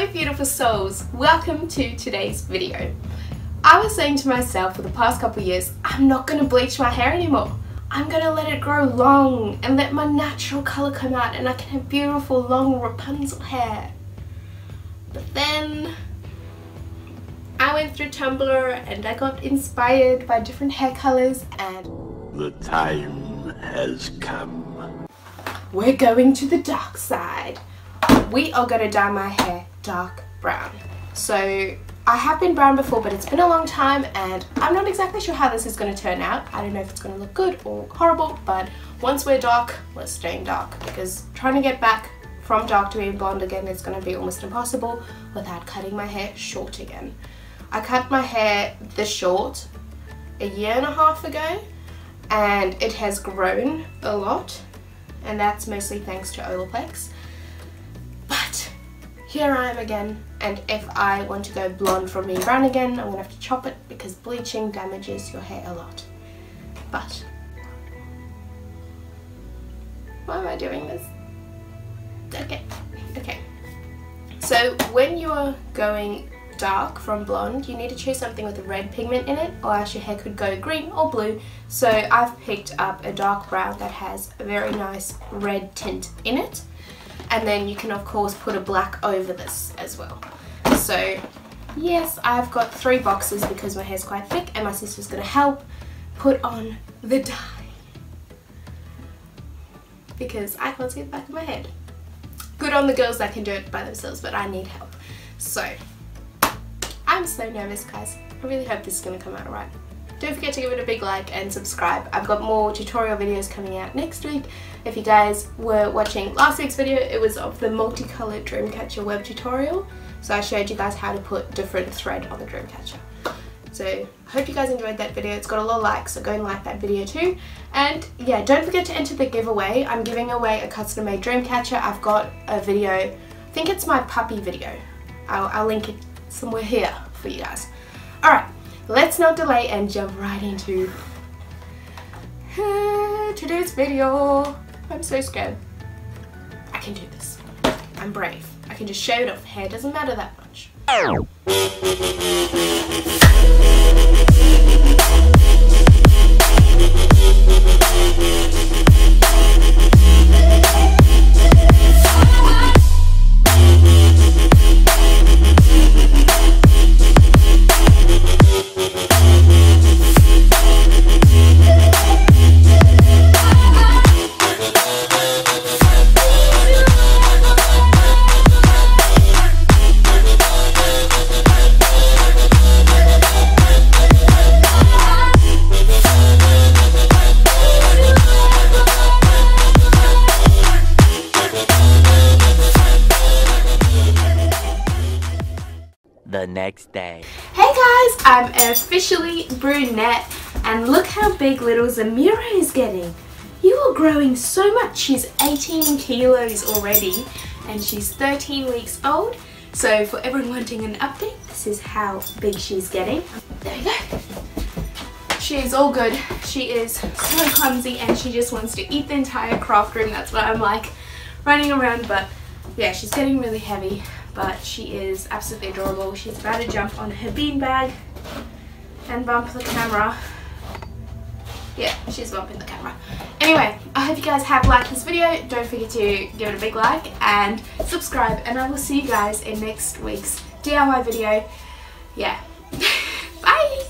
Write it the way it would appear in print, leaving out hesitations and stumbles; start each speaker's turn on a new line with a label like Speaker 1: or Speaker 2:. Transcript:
Speaker 1: Hello beautiful souls, welcome to today's video. I was saying to myself for the past couple of years, I'm not going to bleach my hair anymore. I'm going to let it grow long and let my natural colour come out and I can have beautiful long Rapunzel hair. But then I went through Tumblr and I got inspired by different hair colours and
Speaker 2: the time has come.
Speaker 1: We're going to the dark side. We are going to dye my hair dark brown. So I have been brown before, but it's been a long time and I'm not exactly sure how this is going to turn out. I don't know if it's going to look good or horrible, but once we're dark, we're staying dark, because trying to get back from dark to being blonde again is going to be almost impossible without cutting my hair short again. I cut my hair this short a year and a half ago and it has grown a lot, and that's mostly thanks to Olaplex. But here I am again, and if I want to go blonde from being brown again, I'm going to have to chop it because bleaching damages your hair a lot. But why am I doing this? Okay. So when you're going dark from blonde, you need to choose something with a red pigment in it, or else your hair could go green or blue. So I've picked up a dark brown that has a very nice red tint in it. And then you can of course put a black over this as well. So yes, I've got 3 boxes because my hair's quite thick and my sister's going to help put on the dye, because I can't see the back of my head. Good on the girls that can do it by themselves, but I need help. So I'm so nervous, guys. I really hope this is going to come out alright. Don't forget to give it a big like and subscribe. I've got more tutorial videos coming out next week. If you guys were watching last week's video, it was of the multicolored Dreamcatcher web tutorial. So I showed you guys how to put different thread on the Dreamcatcher. So I hope you guys enjoyed that video. It's got a lot of likes, so go and like that video too. And yeah, don't forget to enter the giveaway. I'm giving away a custom made Dreamcatcher. I've got a video, I think it's my puppy video. I'll link it somewhere here for you guys. Alright. Let's not delay and jump right into today's video. I'm so scared. I can do this. I'm brave. I can just shave it off. Hair doesn't matter that much.
Speaker 3: The next day.
Speaker 1: Hey guys, I'm officially brunette and look how big little Zamira is getting. You are growing so much. She's 18 kilos already and she's 13 weeks old. So for everyone wanting an update, this is how big she's getting. There we go. She is all good. She is so clumsy and she just wants to eat the entire craft room. That's what I'm like, running around. But yeah, she's getting really heavy. But she is absolutely adorable. She's about to jump on her beanbag and bump the camera. Yeah, she's bumping the camera. Anyway, I hope you guys have liked this video. Don't forget to give it a big like and subscribe. And I will see you guys in next week's DIY video. Yeah. Bye!